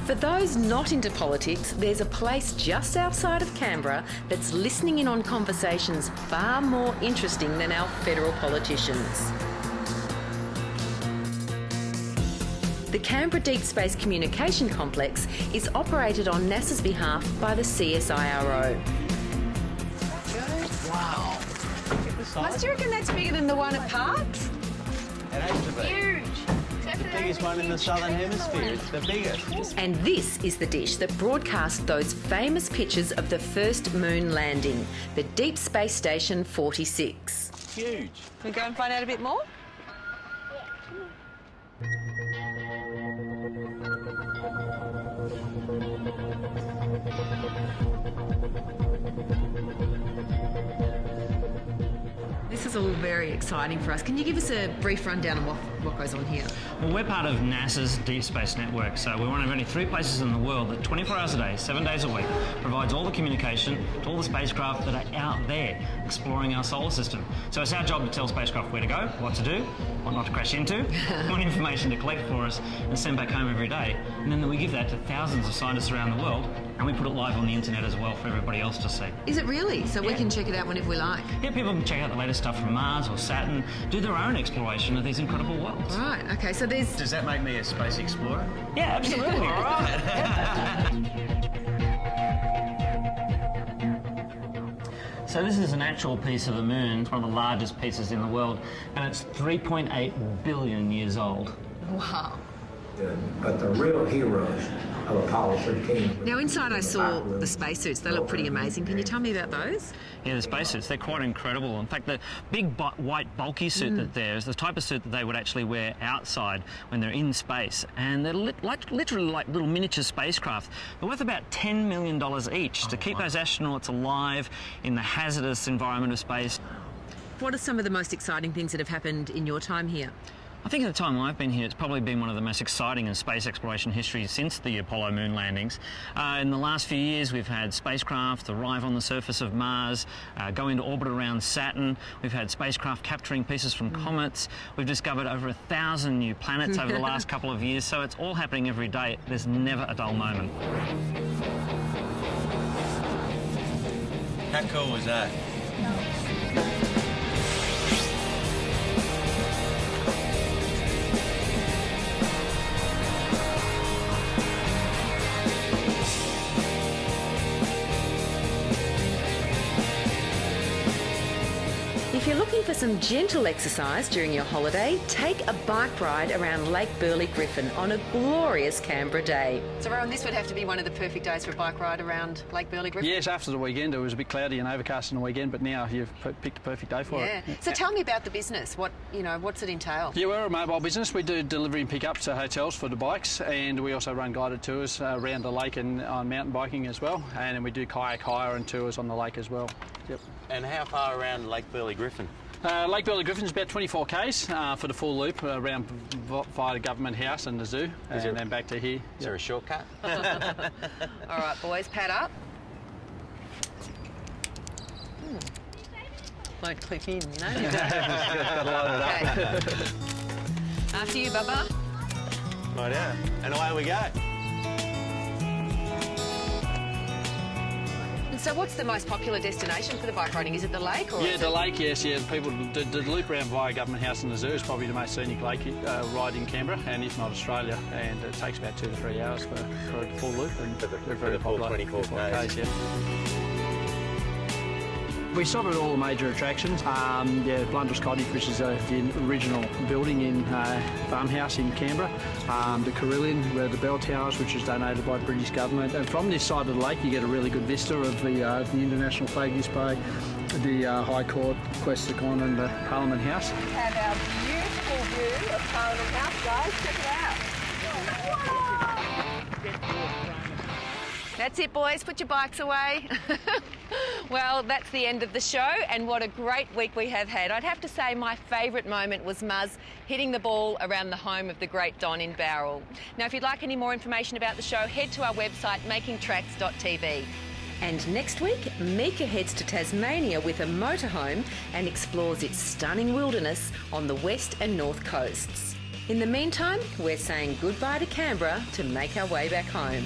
For those not into politics, there's a place just outside of Canberra that's listening in on conversations far more interesting than our federal politicians. The Canberra Deep Space Communication Complex is operated on NASA's behalf by the CSIRO. Wow. Do you reckon that's bigger than the one at Parkes? It has to be. Huge. The biggest one in the Southern Hemisphere. It's the biggest. And this is the dish that broadcast those famous pictures of the first moon landing, the Deep Space Station 46. Huge. Can we go and find out a bit more? This is all very exciting for us. Can you give us a brief rundown on what goes on here? Well, we're part of NASA's Deep Space Network, so we're one of only 3 places in the world that 24 hours a day, 7 days a week, provides all the communication to all the spacecraft that are out there exploring our solar system. So it's our job to tell spacecraft where to go, what to do, what not to crash into, what information to collect for us and send back home every day. And then we give that to thousands of scientists around the world, and we put it live on the internet as well for everybody else to see. Is it really? So we can check it out whenever we like? Yeah, people can check out the latest stuff from Mars or Saturn, do their own exploration of these incredible worlds. Right, okay, so there's... Does that make me a space explorer? Yeah, absolutely. All right. So this is an actual piece of the moon. It's one of the largest pieces in the world, and it's 3.8 billion years old. Wow. But the real heroes of Apollo 13. Now inside I saw the spacesuits. They look pretty amazing. Can you tell me about those? Yeah, the spacesuits, they're quite incredible. In fact, the big white bulky suit that there is the type of suit that they would actually wear outside when they're in space. And they're literally like little miniature spacecraft. They're worth about $10 million each to keep those astronauts alive in the hazardous environment of space. What are some of the most exciting things that have happened in your time here? I think at the time I've been here, it's probably been one of the most exciting in space exploration history since the Apollo moon landings. In the last few years, we've had spacecraft arrive on the surface of Mars, go into orbit around Saturn. We've had spacecraft capturing pieces from comets. We've discovered over 1,000 new planets over the last couple of years, so it's all happening every day. There's never a dull moment. How cool was that? If you're looking for some gentle exercise during your holiday, take a bike ride around Lake Burley-Griffin on a glorious Canberra day. So, Rowan, this would have to be one of the perfect days for a bike ride around Lake Burley-Griffin? Yes, after the weekend. It was a bit cloudy and overcast on the weekend, but now you've picked a perfect day for it. Yeah. So tell me about the business. What's it entail? Yeah, we're a mobile business. We do delivery and pick up to hotels for the bikes, and we also run guided tours around the lake and on mountain biking as well. And then we do kayak hire and tours on the lake as well. Yep. And how far around Lake Burley-Griffin? Lake Burley-Griffin is about 24 k's for the full loop around via the Government House and the zoo, and then back to here. Is there a shortcut? All right, boys, pad up. Won't clip in, you know? Okay. After you, Bubba. Right out. And away we go. So what's the most popular destination for the bike riding? Is it the lake? Or the lake, yes. Yeah, people do the loop around via Government House and the zoo is probably the most scenic lake ride in Canberra, and if not Australia. And it takes about 2 to 3 hours for a full loop, and we're very popular. 24 k's. Yeah. We stop at all the major attractions. Blunder's Cottage, which is the original building in farmhouse in Canberra. The Carillion, where the bell towers, which is donated by the British government. And from this side of the lake, you get a really good vista of the International Flag Display, the High Court, Questacon, and the Parliament House. We have our beautiful view of Parliament House, guys. Check it out. That's it, boys. Put your bikes away. Well, that's the end of the show, and what a great week we have had. I'd have to say my favourite moment was Muzz hitting the ball around the home of the great Don in Bowral. Now, if you'd like any more information about the show, head to our website, makingtracks.tv. And next week, Mika heads to Tasmania with a motorhome and explores its stunning wilderness on the west and north coasts. In the meantime, we're saying goodbye to Canberra to make our way back home.